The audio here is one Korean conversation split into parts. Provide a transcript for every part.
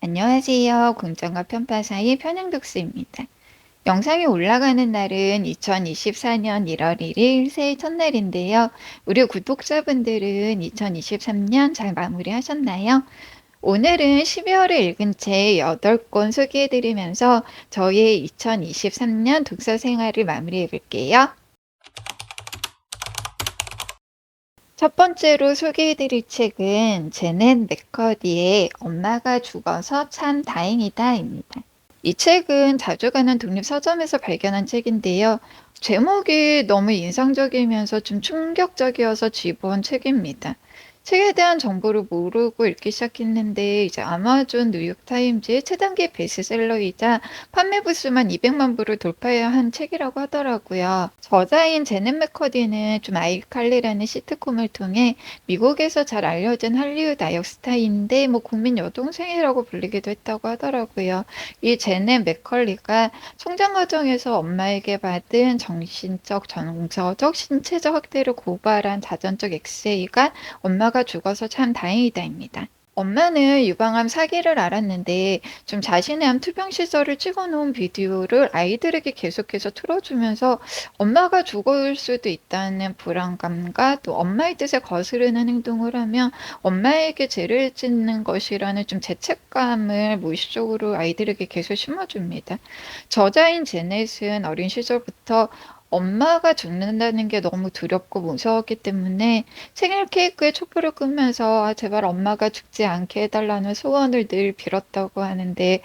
안녕하세요. 공정과 편파 사이 편향독스입니다. 영상이 올라가는 날은 2024년 1월 1일 새해 첫날인데요. 우리 구독자분들은 2023년 잘 마무리하셨나요? 오늘은 12월에 읽은 책 8권 소개해드리면서 저희의 2023년 독서 생활을 마무리해 볼게요. 첫 번째로 소개해드릴 책은 제넷 맥커디의 엄마가 죽어서 참 다행이다입니다. 이 책은 자주 가는 독립서점에서 발견한 책인데요. 제목이 너무 인상적이면서 좀 충격적이어서 집어온 책입니다. 책에 대한 정보를 모르고 읽기 시작했는데 이제 아마존 뉴욕타임즈의 최단기 베스트셀러이자 판매 부수만 200만 부를 돌파해야 한 책이라고 하더라고요. 저자인 제넷 맥커디는 좀 아이칼리라는 시트콤을 통해 미국에서 잘 알려진 할리우드 아역 스타인데 뭐 국민 여동생이라고 불리기도 했다고 하더라고요. 이 제넷 맥컬리가 성장 과정에서 엄마에게 받은 정신적, 정서적, 신체적 학대를 고발한 자전적 에세이가 엄마가 죽어서 참 다행이다입니다. 엄마는 유방암 사기를 알았는데 좀 자신의 암 투병 시절을 찍어놓은 비디오를 아이들에게 계속해서 틀어주면서 엄마가 죽을 수도 있다는 불안감과 또 엄마의 뜻에 거스르는 행동을 하면 엄마에게 죄를 짓는 것이라는 좀 죄책감을 무의식적으로 아이들에게 계속 심어줍니다. 저자인 제넷은 어린 시절부터 엄마가 죽는다는 게 너무 두렵고 무서웠기 때문에 생일 케이크에 촛불을 끄면서 제발 엄마가 죽지 않게 해달라는 소원을 늘 빌었다고 하는데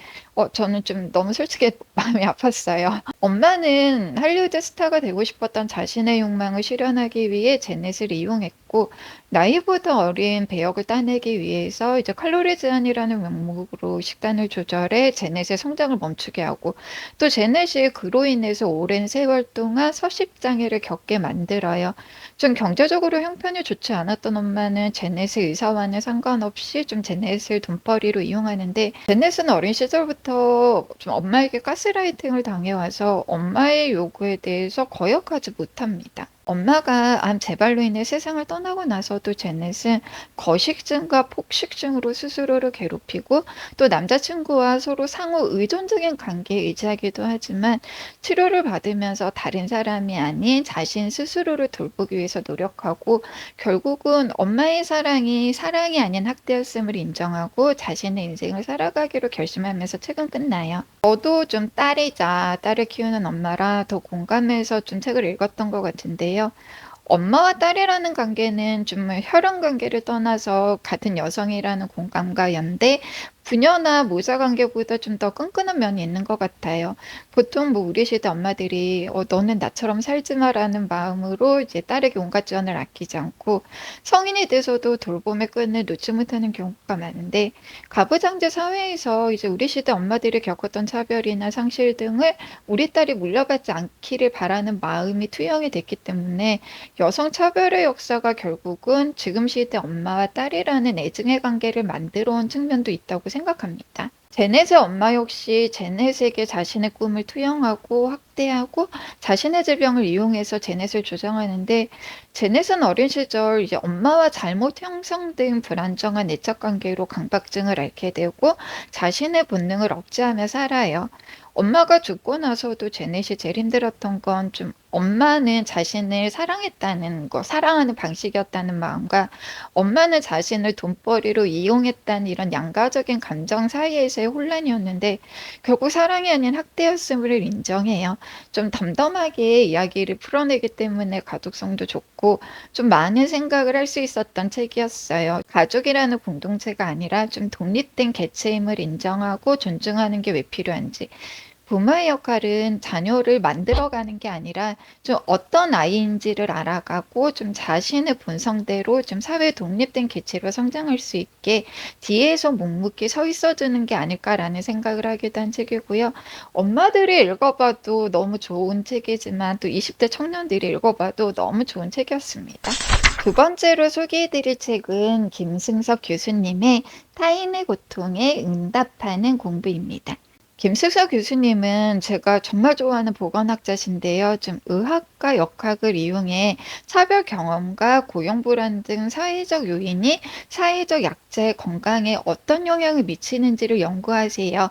저는 좀 너무 솔직히 마음이 아팠어요. 엄마는 할리우드 스타가 되고 싶었던 자신의 욕망을 실현하기 위해 제넷을 이용했고 나이보다 어린 배역을 따내기 위해서 이제 칼로리 제한이라는 명목으로 식단을 조절해 제넷의 성장을 멈추게 하고 또 제넷이 그로 인해서 오랜 세월 동안 서식장애를 겪게 만들어요. 좀 경제적으로 형편이 좋지 않았던 엄마는 제넷의 의사와는 상관없이 좀 제넷을 돈벌이로 이용하는데 제넷은 어린 시절부터 좀 엄마에게 가스라이팅을 당해와서 엄마의 요구에 대해서 거역하지 못합니다. 엄마가 암 재발로 인해 세상을 떠나고 나서도 제넷은 거식증과 폭식증으로 스스로를 괴롭히고 또 남자친구와 서로 상호 의존적인 관계에 의지하기도 하지만 치료를 받으면서 다른 사람이 아닌 자신 스스로를 돌보기 위해서 노력하고 결국은 엄마의 사랑이 아닌 학대였음을 인정하고 자신의 인생을 살아가기로 결심하면서 책은 끝나요. 저도 좀 딸을 키우는 엄마라 더 공감해서 좀 책을 읽었던 것 같은데요. 엄마와 딸이라는 관계는 좀 혈연 관계를 떠나서 같은 여성이라는 공감과 연대, 부녀나 모자 관계보다 좀 더 끈끈한 면이 있는 것 같아요. 보통 뭐 우리 시대 엄마들이 너는 나처럼 살지 마라는 마음으로 이제 딸에게 온갖 지원을 아끼지 않고 성인이 돼서도 돌봄의 끈을 놓지 못하는 경우가 많은데 가부장제 사회에서 이제 우리 시대 엄마들이 겪었던 차별이나 상실 등을 우리 딸이 물려받지 않기를 바라는 마음이 투영이 됐기 때문에 여성 차별의 역사가 결국은 지금 시대 엄마와 딸이라는 애증의 관계를 만들어 온 측면도 있다고 생각합니다. 제넷의 엄마 역시 제넷에게 자신의 꿈을 투영하고 학대하고 자신의 질병을 이용해서 제넷을 조정하는데 제넷은 어린 시절 이제 엄마와 잘못 형성된 불안정한 애착 관계로 강박증을 앓게 되고 자신의 본능을 억제하며 살아요. 엄마가 죽고 나서도 제넷이 제일 힘들었던 건 좀 엄마는 자신을 사랑했다는 거, 사랑하는 방식이었다는 마음과 엄마는 자신을 돈벌이로 이용했다는 이런 양가적인 감정 사이에서의 혼란이었는데 결국 사랑이 아닌 학대였음을 인정해요. 좀 덤덤하게 이야기를 풀어내기 때문에 가독성도 좋고 좀 많은 생각을 할 수 있었던 책이었어요. 가족이라는 공동체가 아니라 좀 독립된 개체임을 인정하고 존중하는 게 왜 필요한지. 부모의 역할은 자녀를 만들어가는 게 아니라 좀 어떤 아이인지를 알아가고 좀 자신의 본성대로 좀 사회 독립된 개체로 성장할 수 있게 뒤에서 묵묵히 서 있어주는 게 아닐까라는 생각을 하기도 한 책이고요. 엄마들이 읽어봐도 너무 좋은 책이지만 또 20대 청년들이 읽어봐도 너무 좋은 책이었습니다. 두 번째로 소개해드릴 책은 김승석 교수님의 타인의 고통에 응답하는 공부입니다. 김숙서 교수님은 제가 정말 좋아하는 보건학자신데요. 좀 의학과 역학을 이용해 차별 경험과 고용 불안 등 사회적 요인이 사회적 약자의 건강에 어떤 영향을 미치는지를 연구하세요.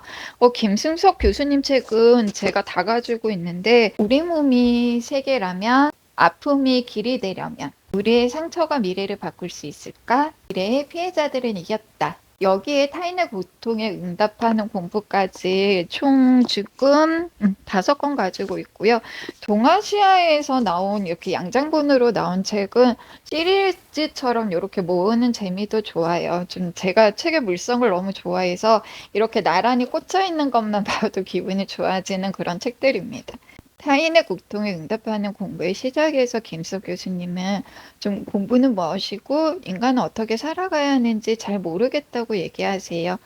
김승석 교수님 책은 제가 다 가지고 있는데, 우리 몸이 세계라면, 아픔이 길이 되려면, 우리의 상처가 미래를 바꿀 수 있을까? 미래의 피해자들은 이겼다. 여기에 타인의 고통에 응답하는 공부까지 총 지금 5권 가지고 있고요. 동아시아에서 나온 이렇게 양장본으로 나온 책은 시리즈처럼 이렇게 모으는 재미도 좋아요. 좀 제가 책의 물성을 너무 좋아해서 이렇게 나란히 꽂혀 있는 것만 봐도 기분이 좋아지는 그런 책들입니다. 타인의 고통에 응답하는 공부의 시작에서 김숙 교수님은 좀 공부는 무엇이고 인간은 어떻게 살아가야 하는지 잘 모르겠다고 얘기하세요.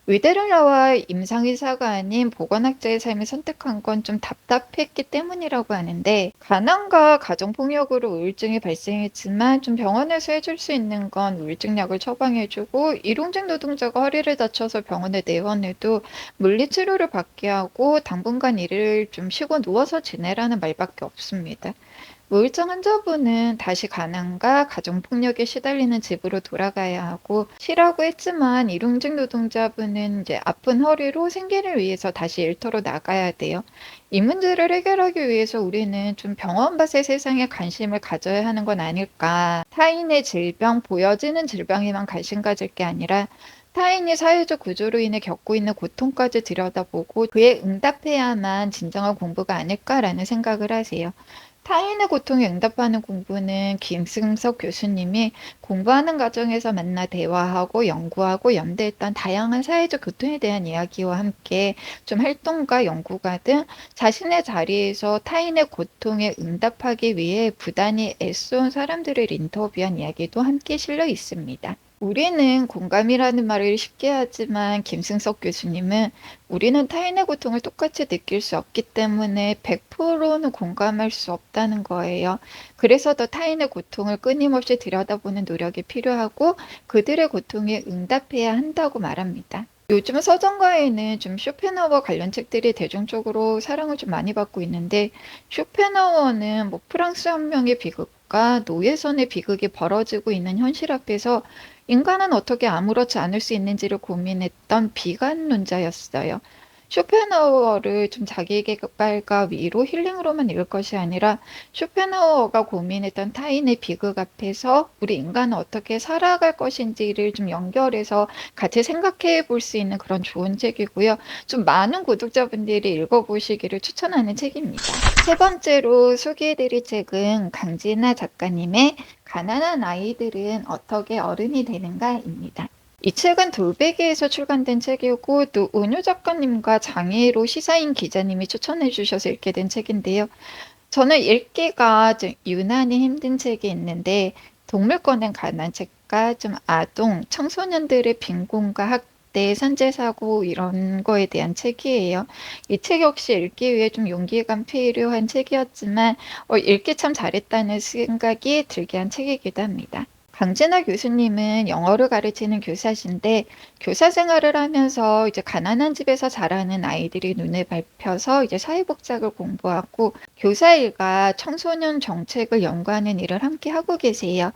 의대를 나와 임상의사가 아닌 보건학자의 삶을 선택한 건 좀 답답했기 때문이라고 하는데, 가난과 가정폭력으로 우울증이 발생했지만 좀 병원에서 해줄 수 있는 건 우울증약을 처방해주고, 일용직 노동자가 허리를 다쳐서 병원에 내원해도 물리치료를 받게 하고 당분간 일을 좀 쉬고 누워서 지내라는 말밖에 없습니다. 우울증 환자분은 다시 가난과 가정폭력에 시달리는 집으로 돌아가야 하고, 쉬라고 했지만 일용직 노동자분은 이제 아픈 허리로 생계를 위해서 다시 일터로 나가야 돼요. 이 문제를 해결하기 위해서 우리는 좀 병원밭의 세상에 관심을 가져야 하는 건 아닐까. 타인의 질병, 보여지는 질병에만 관심 가질 게 아니라 타인이 사회적 구조로 인해 겪고 있는 고통까지 들여다보고 그에 응답해야만 진정한 공부가 아닐까라는 생각을 하세요. 타인의 고통에 응답하는 공부는 김승석 교수님이 공부하는 과정에서 만나 대화하고 연구하고 연대했던 다양한 사회적 고통에 대한 이야기와 함께 좀 활동가, 연구가 등 자신의 자리에서 타인의 고통에 응답하기 위해 부단히 애써온 사람들을 인터뷰한 이야기도 함께 실려 있습니다. 우리는 공감이라는 말을 쉽게 하지만 김승석 교수님은 우리는 타인의 고통을 똑같이 느낄 수 없기 때문에 100%는 공감할 수 없다는 거예요. 그래서 더 타인의 고통을 끊임없이 들여다보는 노력이 필요하고 그들의 고통에 응답해야 한다고 말합니다. 요즘 서점가에는 좀 쇼펜하우어 관련 책들이 대중적으로 사랑을 좀 많이 받고 있는데, 쇼펜하우어는 뭐 프랑스 혁명의 비극과 노예선의 비극이 벌어지고 있는 현실 앞에서 인간은 어떻게 아무렇지 않을 수 있는지를 고민했던 비관론자였어요. 쇼펜하우어를 좀 자기 개발과 위로 힐링으로만 읽을 것이 아니라 쇼펜하우어가 고민했던 타인의 비극 앞에서 우리 인간은 어떻게 살아갈 것인지를 좀 연결해서 같이 생각해 볼 수 있는 그런 좋은 책이고요. 좀 많은 구독자분들이 읽어보시기를 추천하는 책입니다. 세 번째로 소개해드릴 책은 강진아 작가님의 가난한 아이들은 어떻게 어른이 되는가입니다. 이 책은 돌베개에서 출간된 책이고, 또 은유 작가님과 장혜로 시사인 기자님이 추천해 주셔서 읽게 된 책인데요. 저는 읽기가 좀 유난히 힘든 책이 있는데, 동물권의 가난 책과 좀 아동, 청소년들의 빈곤과 학대, 산재사고 이런 거에 대한 책이에요. 이 책 역시 읽기 위해 좀 용기가 필요한 책이었지만, 읽기 참 잘했다는 생각이 들게 한 책이기도 합니다. 강진아 교수님은 영어를 가르치는 교사신데, 교사 생활을 하면서 이제 가난한 집에서 자라는 아이들이 눈에 밟혀서 이제 사회복지학을 공부하고 교사 일과 청소년 정책을 연구하는 일을 함께 하고 계세요.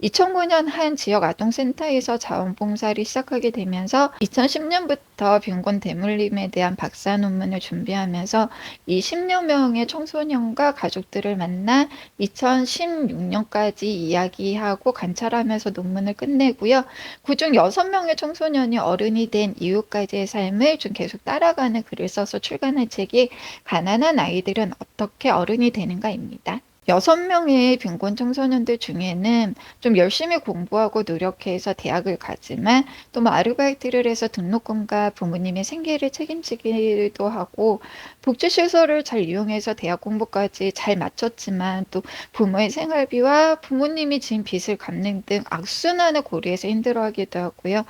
2009년 한 지역 아동센터에서 자원봉사를 시작하게 되면서 2010년부터 빈곤 대물림에 대한 박사 논문을 준비하면서 20여 명의 청소년과 가족들을 만나 2016년까지 이야기하고 관찰하면서 논문을 끝내고요. 그중 6명의 청소년이 어른이 된 이후까지의 삶을 좀 계속 따라가는 글을 써서 출간한 책이 가난한 아이들은 어떻게 어른이 되는가입니다. 6명의 빈곤 청소년들 중에는 좀 열심히 공부하고 노력해서 대학을 가지만 또 뭐 아르바이트를 해서 등록금과 부모님의 생계를 책임지기도 하고, 복지시설을 잘 이용해서 대학 공부까지 잘 마쳤지만 또 부모의 생활비와 부모님이 진 빚을 갚는 등 악순환을 고리해서 힘들어하기도 하고요.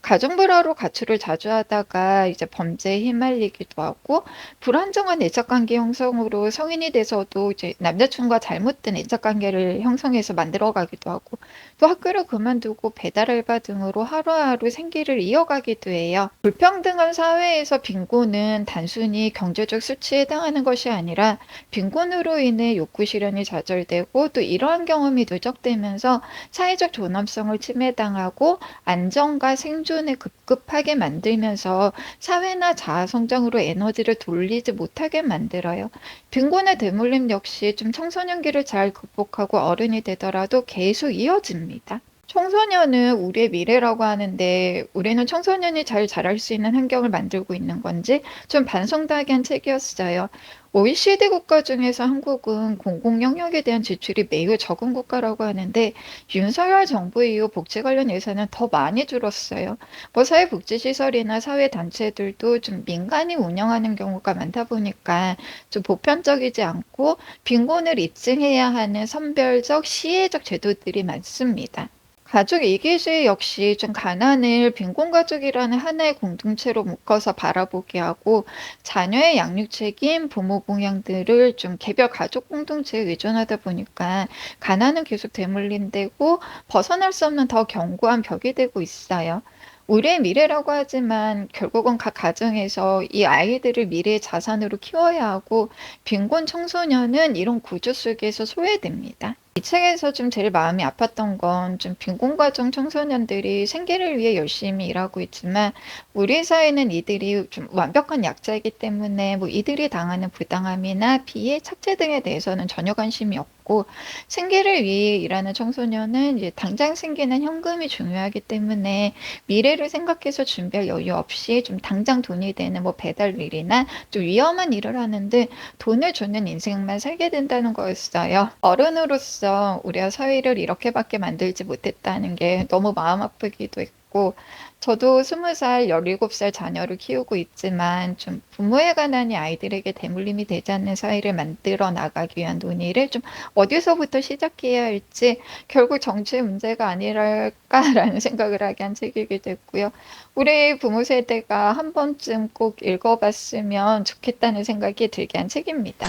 가정불화로 가출을 자주 하다가 이제 범죄에 휘말리기도 하고, 불안정한 애착관계 형성으로 성인이 돼서도 이제 남자친구와 잘못된 애착 관계를 형성해서 만들어 가기도 하고 또 학교를 그만두고 배달 알바 등으로 하루하루 생계를 이어가기도 해요. 불평등한 사회에서 빈곤은 단순히 경제적 수치에 해당하는 것이 아니라 빈곤으로 인해 욕구 실현이 좌절되고 또 이러한 경험이 누적되면서 사회적 존엄성을 침해당하고 안정과 생존에 급급하게 만들면서 사회나 자아 성장으로 에너지를 돌리지 못하게 만들어요. 빈곤의 대물림 역시 좀 청소년기를 잘 극복하고 어른이 되더라도 계속 이어집니다. 청소년은 우리의 미래라고 하는데 우리는 청소년이 잘 자랄 수 있는 환경을 만들고 있는 건지 좀 반성하게 한 책이었어요. OECD 국가 중에서 한국은 공공 영역에 대한 지출이 매우 적은 국가라고 하는데 윤석열 정부 이후 복지 관련 예산은 더 많이 줄었어요. 뭐 사회복지시설이나 사회단체들도 좀 민간이 운영하는 경우가 많다 보니까 좀 보편적이지 않고 빈곤을 입증해야 하는 선별적 시혜적 제도들이 많습니다. 가족 이기주의 역시 좀 가난을 빈곤가족이라는 하나의 공동체로 묶어서 바라보게 하고 자녀의 양육 책임, 부모 공양들을 좀 개별 가족 공동체에 의존하다 보니까 가난은 계속 대물림되고 벗어날 수 없는 더 견고한 벽이 되고 있어요. 우리의 미래라고 하지만 결국은 각 가정에서 이 아이들을 미래의 자산으로 키워야 하고 빈곤 청소년은 이런 구조 속에서 소외됩니다. 이 책에서 좀 제일 마음이 아팠던 건 좀 빈곤가정 청소년들이 생계를 위해 열심히 일하고 있지만 우리 사회는 이들이 좀 완벽한 약자이기 때문에 뭐 이들이 당하는 부당함이나 피해, 착취 등에 대해서는 전혀 관심이 없고 생계를 위해 일하는 청소년은 이제 당장 생기는 현금이 중요하기 때문에 미래를 생각해서 준비할 여유 없이 좀 당장 돈이 되는 뭐 배달 일이나 좀 위험한 일을 하는데 돈을 주는 인생만 살게 된다는 거였어요. 어른으로서 우리가 사회를 이렇게밖에 만들지 못했다는 게 너무 마음 아프기도 했고, 저도 20살, 17살 자녀를 키우고 있지만 좀 부모의 가난이 아이들에게 대물림이 되지 않는 사회를 만들어 나가기 위한 논의를 좀 어디서부터 시작해야 할지 결국 정치의 문제가 아니랄까라는 생각을 하게 한 책이기도 했고요. 우리 부모 세대가 한 번쯤 꼭 읽어봤으면 좋겠다는 생각이 들게 한 책입니다.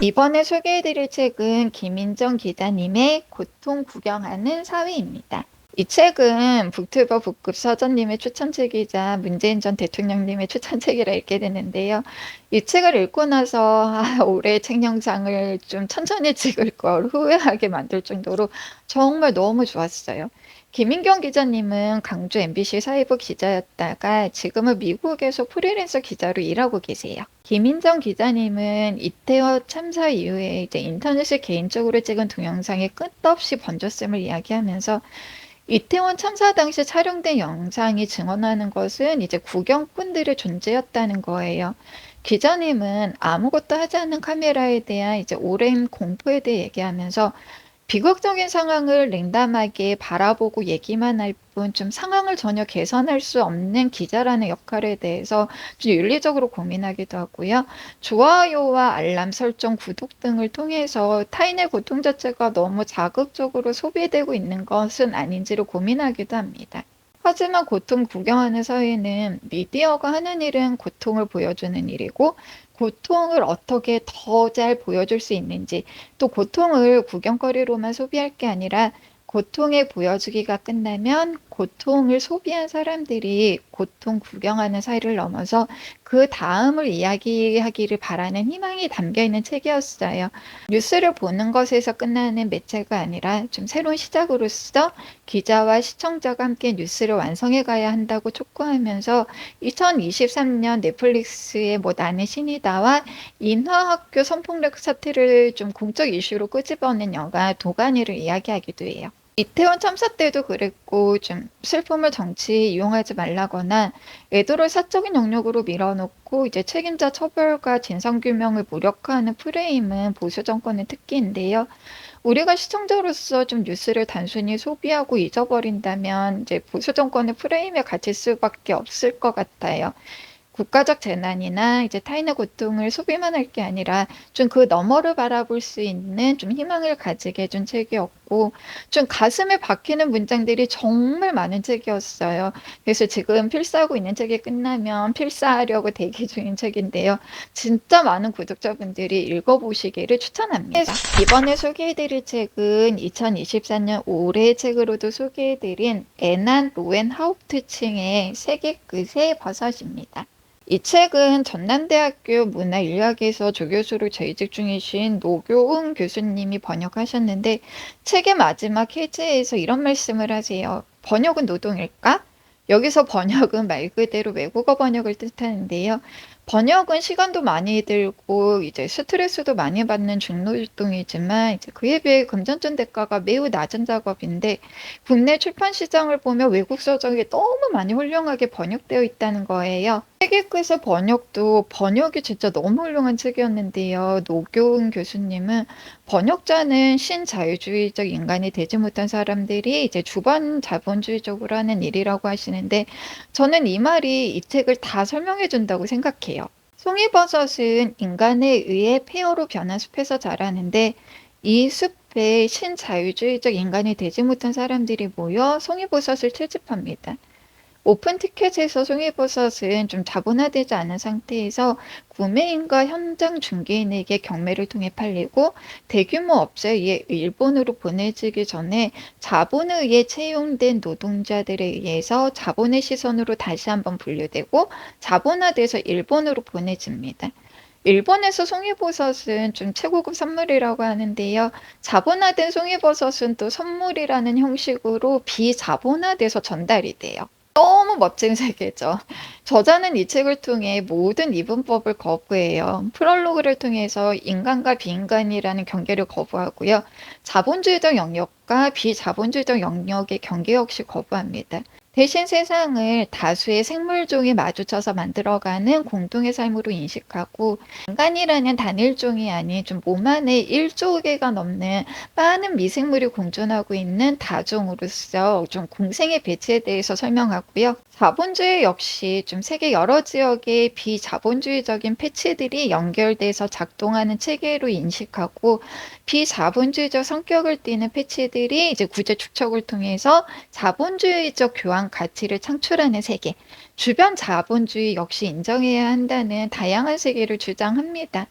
이번에 소개해드릴 책은 김인정 기자님의 고통 구경하는 사회입니다. 이 책은 북튜버 북급 서전님의 추천책이자 문재인 전 대통령님의 추천책이라 읽게 되는데요. 이 책을 읽고 나서 올해 책 영상을 좀 천천히 찍을 걸 후회하게 만들 정도로 정말 너무 좋았어요. 김인경 기자님은 강주 MBC 사회부 기자였다가 지금은 미국에서 프리랜서 기자로 일하고 계세요. 김인정 기자님은 이태원 참사 이후에 이제 인터넷에 개인적으로 찍은 동영상이 끝없이 번졌음을 이야기하면서 이태원 참사 당시 촬영된 영상이 증언하는 것은 이제 구경꾼들의 존재였다는 거예요. 기자님은 아무것도 하지 않는 카메라에 대한 이제 오랜 공포에 대해 얘기하면서 비극적인 상황을 냉담하게 바라보고 얘기만 할 뿐 좀 상황을 전혀 개선할 수 없는 기자라는 역할에 대해서 좀 윤리적으로 고민하기도 하고요. 좋아요와 알람 설정, 구독 등을 통해서 타인의 고통 자체가 너무 자극적으로 소비되고 있는 것은 아닌지를 고민하기도 합니다. 하지만 고통 구경하는 사회는 미디어가 하는 일은 고통을 보여주는 일이고 고통을 어떻게 더 잘 보여줄 수 있는지 또 고통을 구경거리로만 소비할 게 아니라 고통의 보여주기가 끝나면 고통을 소비한 사람들이 고통 구경하는 사이를 넘어서 그 다음을 이야기하기를 바라는 희망이 담겨 있는 책이었어요. 뉴스를 보는 것에서 끝나는 매체가 아니라 좀 새로운 시작으로서 기자와 시청자가 함께 뉴스를 완성해 가야 한다고 촉구하면서 2023년 넷플릭스의 뭐 나는 신이다와 인하학교 성폭력 사태를 좀 공적 이슈로 끄집어낸 영화 도가니를 이야기하기도 해요. 이태원 참사 때도 그랬고 좀 슬픔을 정치에 이용하지 말라거나 애도를 사적인 영역으로 밀어놓고 이제 책임자 처벌과 진상규명을 무력화하는 프레임은 보수 정권의 특기인데요. 우리가 시청자로서 좀 뉴스를 단순히 소비하고 잊어버린다면 이제 보수 정권의 프레임에 갇힐 수밖에 없을 것 같아요. 국가적 재난이나 이제 타인의 고통을 소비만 할 게 아니라 좀 그 너머를 바라볼 수 있는 좀 희망을 가지게 해준 책이었고 있고 좀 가슴에 박히는 문장들이 정말 많은 책이었어요. 그래서 지금 필사하고 있는 책이 끝나면 필사하려고 대기 중인 책인데요. 진짜 많은 구독자분들이 읽어보시기를 추천합니다. 이번에 소개해드릴 책은 2024년 올해의 책으로도 소개해드린 애난 로엔하우프트층의 세계 끝의 버섯입니다. 이 책은 전남대학교 문화인류학에서 조교수로 재직 중이신 노교훈 교수님이 번역하셨는데 책의 마지막 해제에서 이런 말씀을 하세요. 번역은 노동일까? 여기서 번역은 말 그대로 외국어 번역을 뜻하는데요. 번역은 시간도 많이 들고 이제 스트레스도 많이 받는 중노동이지만 이제 그에 비해 금전적 대가가 매우 낮은 작업인데 국내 출판 시장을 보면 외국 서적이 너무 많이 훌륭하게 번역되어 있다는 거예요. 세계 끝의 번역도 번역이 진짜 너무 훌륭한 책이었는데요. 노교훈 교수님은 번역자는 신자유주의적 인간이 되지 못한 사람들이 이제 주관 자본주의적으로 하는 일이라고 하시는데 저는 이 말이 이 책을 다 설명해 준다고 생각해요. 송이버섯은 인간에 의해 폐허로 변한 숲에서 자라는데 이 숲에 신자유주의적 인간이 되지 못한 사람들이 모여 송이버섯을 채집합니다. 오픈 티켓에서 송이버섯은 좀 자본화되지 않은 상태에서 구매인과 현장 중개인에게 경매를 통해 팔리고 대규모 업체에 의해 일본으로 보내지기 전에 자본에 의해 채용된 노동자들에 의해서 자본의 시선으로 다시 한번 분류되고 자본화돼서 일본으로 보내집니다. 일본에서 송이버섯은 좀 최고급 선물이라고 하는데요. 자본화된 송이버섯은 또 선물이라는 형식으로 비자본화돼서 전달이 돼요. 너무 멋진 세계죠. 저자는 이 책을 통해 모든 이분법을 거부해요. 프롤로그를 통해서 인간과 비인간이라는 경계를 거부하고요. 자본주의적 영역과 비자본주의적 영역의 경계 역시 거부합니다. 대신 세상을 다수의 생물종이 마주쳐서 만들어가는 공동의 삶으로 인식하고 인간이라는 단일종이 아닌 좀 몸 안에 1조 개가 넘는 많은 미생물이 공존하고 있는 다종으로서 좀 공생의 배치에 대해서 설명하고요. 자본주의 역시 좀 세계 여러 지역의 비자본주의적인 패치들이 연결돼서 작동하는 체계로 인식하고 비자본주의적 성격을 띠는 패치들이 이제 구제 축적을 통해서 자본주의적 교환 가치를 창출하는 세계, 주변 자본주의 역시 인정해야 한다는 다양한 세계를 주장합니다.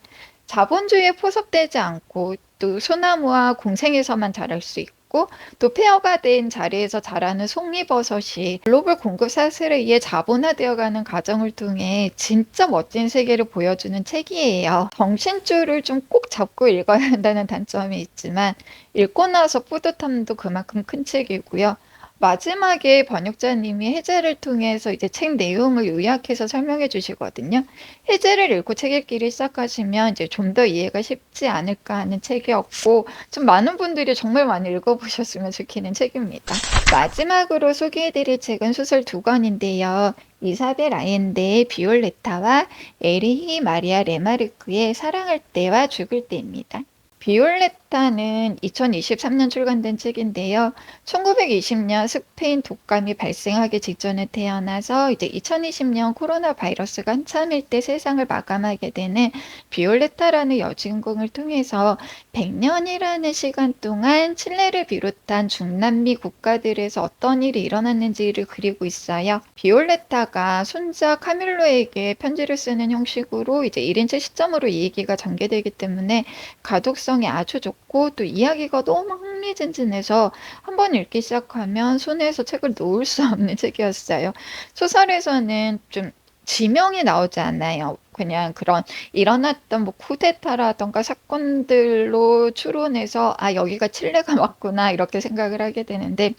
자본주의에 포섭되지 않고 또 소나무와 공생에서만 자랄 수 있고 또 폐허가 된 자리에서 자라는 송이버섯이 글로벌 공급 사슬에 의해 자본화되어가는 과정을 통해 진짜 멋진 세계를 보여주는 책이에요. 정신줄을 좀 꼭 잡고 읽어야 한다는 단점이 있지만 읽고 나서 뿌듯함도 그만큼 큰 책이고요. 마지막에 번역자님이 해제를 통해서 이제 책 내용을 요약해서 설명해 주시거든요. 해제를 읽고 책 읽기를 시작하시면 이제 좀 더 이해가 쉽지 않을까 하는 책이었고, 좀 많은 분들이 정말 많이 읽어보셨으면 좋겠는 책입니다. 마지막으로 소개해드릴 책은 소설 두 권인데요. 이사벨 아옌데의 비올레타와 에리히 마리아 레마르크의 사랑할 때와 죽을 때입니다. 비올레타는 2023년 출간된 책인데요. 1920년 스페인 독감이 발생하기 직전에 태어나서 이제 2020년 코로나 바이러스가 한참일 때 세상을 마감하게 되는 비올레타라는 여주인공을 통해서 100년이라는 시간 동안 칠레를 비롯한 중남미 국가들에서 어떤 일이 일어났는지를 그리고 있어요. 비올레타가 손자 카밀로에게 편지를 쓰는 형식으로 이제 1인称시점으로 이 얘기가 전개되기 때문에 가독성이 아주 좋고 또 이야기가 너무 흥미진진해서 한번 읽기 시작하면 손에서 책을 놓을 수 없는 책이었어요. 소설에서는 좀 지명이 나오지 않아요. 그냥 그런 일어났던 뭐 쿠데타라던가 사건들로 추론해서 아 여기가 칠레가 맞구나 이렇게 생각을 하게 되는데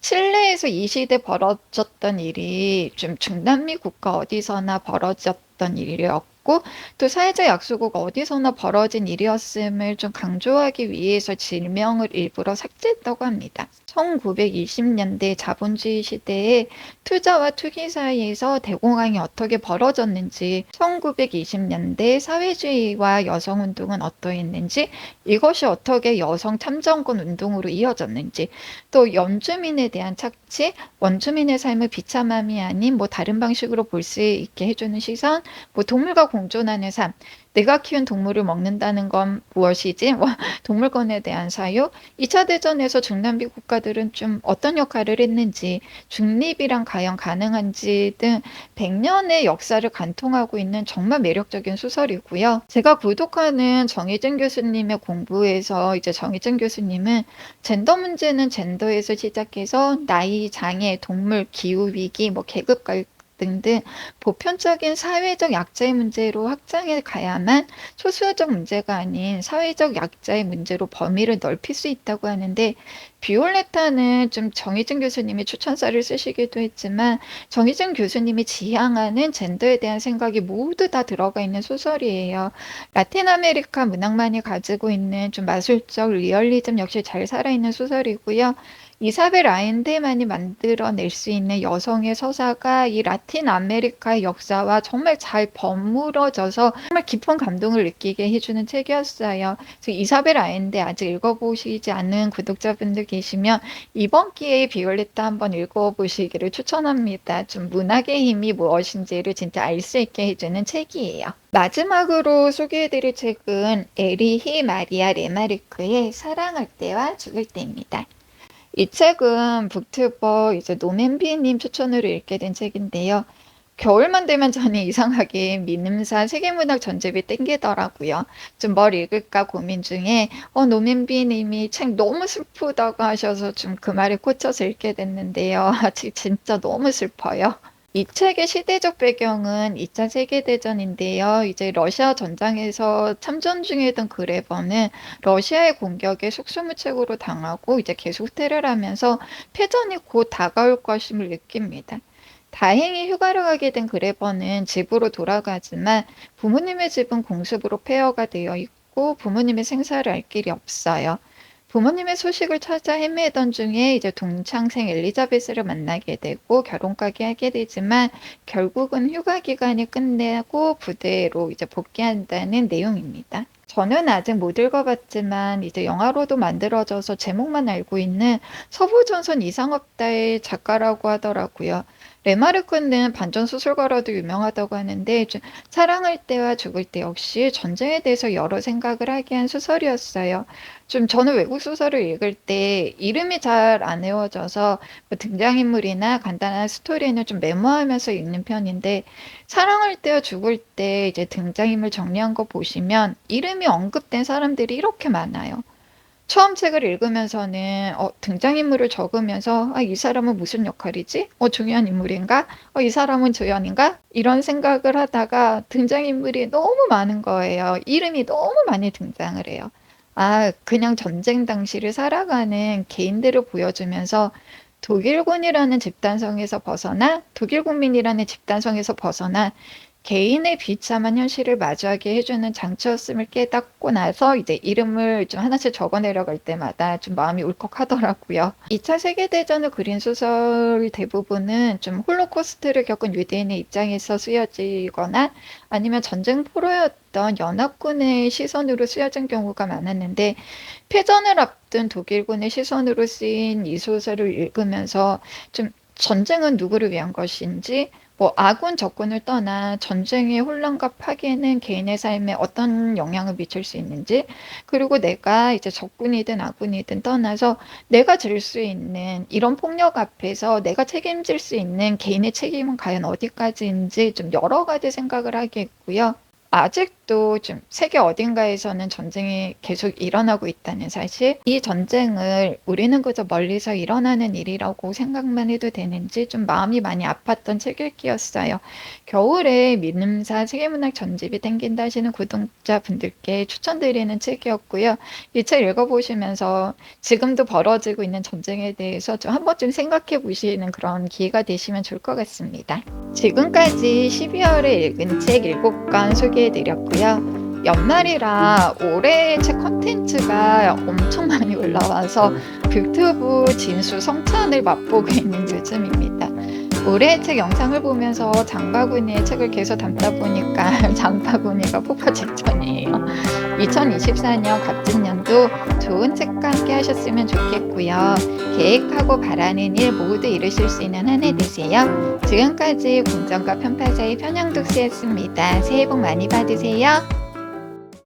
칠레에서 이 시대 벌어졌던 일이 좀 중남미 국가 어디서나 벌어졌던 일이었고 또 사회적 약소국 어디서나 벌어진 일이었음을 좀 강조하기 위해서 지명을 일부러 삭제했다고 합니다. 1920년대 자본주의 시대에 투자와 투기 사이에서 대공황이 어떻게 벌어졌는지, 1920년대 사회주의와 여성운동은 어떠했는지, 이것이 어떻게 여성 참정권 운동으로 이어졌는지, 또 연주민에 대한 착취, 원주민의 삶을 비참함이 아닌 뭐 다른 방식으로 볼 수 있게 해주는 시선, 뭐 동물과 공존하는 삶, 내가 키운 동물을 먹는다는 건 무엇이지? 뭐 동물권에 대한 사유? 2차 대전에서 중남미 국가들은 좀 어떤 역할을 했는지, 중립이란 과연 가능한지 등 100년의 역사를 관통하고 있는 정말 매력적인 소설이고요. 제가 구독하는 정희진 교수님의 공부에서 이제 정희진 교수님은 젠더 문제는 젠더에서 시작해서 나이, 장애, 동물, 기후 위기, 뭐 계급 갈등 등 보편적인 사회적 약자의 문제로 확장해 가야만 소수적 문제가 아닌 사회적 약자의 문제로 범위를 넓힐 수 있다고 하는데, 비올레타는 좀 정희진 교수님이 추천사를 쓰시기도 했지만 정희진 교수님이 지향하는 젠더에 대한 생각이 모두 다 들어가 있는 소설이에요. 라틴 아메리카 문학만이 가지고 있는 좀 마술적 리얼리즘 역시 잘 살아있는 소설이고요. 이사벨 아엔데만이 만들어낼 수 있는 여성의 서사가 이 라틴 아메리카의 역사와 정말 잘 버무러져서 정말 깊은 감동을 느끼게 해주는 책이었어요. 그래서 이사벨 아엔데 아직 읽어보시지 않은 구독자분들 계시면 이번 기회에 비올레타 한번 읽어보시기를 추천합니다. 좀 문학의 힘이 무엇인지를 진짜 알 수 있게 해주는 책이에요. 마지막으로 소개해드릴 책은 에리히 마리아 레마르크의 사랑할 때와 죽을 때입니다. 이 책은 북튜버 이제 노맨비님 추천으로 읽게 된 책인데요. 겨울만 되면 저는 이상하게 민음사 세계문학 전집이 땡기더라고요. 좀 뭘 읽을까 고민 중에 노맨비님이 책 너무 슬프다고 하셔서 좀 그 말에 꽂혀서 읽게 됐는데요. 책 진짜 너무 슬퍼요. 이 책의 시대적 배경은 2차 세계대전인데요. 이제 러시아 전장에서 참전 중이던 그레버는 러시아의 공격에 속수무책으로 당하고 이제 계속 후퇴를 하면서 패전이 곧 다가올 것임을 느낍니다. 다행히 휴가를 가게 된 그레버는 집으로 돌아가지만 부모님의 집은 공습으로 폐허가 되어 있고 부모님의 생사를 알 길이 없어요. 부모님의 소식을 찾아 헤매던 중에 이제 동창생 엘리자베스를 만나게 되고 결혼까지 하게 되지만 결국은 휴가 기간이 끝내고 부대로 이제 복귀한다는 내용입니다. 저는 아직 못 읽어봤지만 이제 영화로도 만들어져서 제목만 알고 있는 서부전선 이상없다의 작가라고 하더라고요. 레마르크는 반전 소설가로도 유명하다고 하는데 사랑할 때와 죽을 때 역시 전쟁에 대해서 여러 생각을 하게 한 소설이었어요. 좀 저는 외국 소설을 읽을 때 이름이 잘 안 외워져서 뭐 등장인물이나 간단한 스토리는 좀 메모하면서 읽는 편인데, 사랑할 때와 죽을 때 이제 등장인물 정리한 거 보시면 이름이 언급된 사람들이 이렇게 많아요. 처음 책을 읽으면서는 등장인물을 적으면서 이 사람은 무슨 역할이지? 중요한 인물인가? 이 사람은 조연인가? 이런 생각을 하다가 등장인물이 너무 많은 거예요. 이름이 너무 많이 등장을 해요. 그냥 전쟁 당시를 살아가는 개인들을 보여주면서 독일군이라는 집단성에서 벗어나 독일 국민이라는 집단성에서 벗어나 개인의 비참한 현실을 마주하게 해주는 장치였음을 깨닫고 나서 이제 이름을 좀 하나씩 적어 내려갈 때마다 좀 마음이 울컥하더라고요. 2차 세계대전을 그린 소설 대부분은 좀 홀로코스트를 겪은 유대인의 입장에서 쓰여지거나 아니면 전쟁 포로였던 연합군의 시선으로 쓰여진 경우가 많았는데, 패전을 앞둔 독일군의 시선으로 쓰인 이 소설을 읽으면서 좀 전쟁은 누구를 위한 것인지, 뭐 아군 적군을 떠나 전쟁의 혼란과 파괴는 개인의 삶에 어떤 영향을 미칠 수 있는지, 그리고 내가 이제 적군이든 아군이든 떠나서 내가 질 수 있는 이런 폭력 앞에서 내가 책임질 수 있는 개인의 책임은 과연 어디까지인지 좀 여러 가지 생각을 하게 했고요. 아직도 좀 세계 어딘가에서는 전쟁이 계속 일어나고 있다는 사실, 이 전쟁을 우리는 그저 멀리서 일어나는 일이라고 생각만 해도 되는지 좀 마음이 많이 아팠던 책 읽기였어요. 겨울에 민음사 세계문학 전집이 땡긴다 하시는 구독자분들께 추천드리는 책이었고요. 이 책 읽어보시면서 지금도 벌어지고 있는 전쟁에 대해서 좀 한 번쯤 생각해 보시는 그런 기회가 되시면 좋을 것 같습니다. 지금까지 12월에 읽은 책 7권 소개해드렸고요. 연말이라 올해의 책 콘텐츠가 엄청 많이 올라와서 북튜브 진수 성찬을 맛보고 있는 요즘입니다. 올해의 책 영상을 보면서 장바구니에 책을 계속 담다 보니까 장바구니가 폭파직전이에요. 2024년 갑진년도 좋은 책과 함께 하셨으면 좋겠고요. 계획하고 바라는 일 모두 이루실 수 있는 한 해 되세요. 지금까지 공정과 편파 사이 편향독스였습니다. 새해 복 많이 받으세요.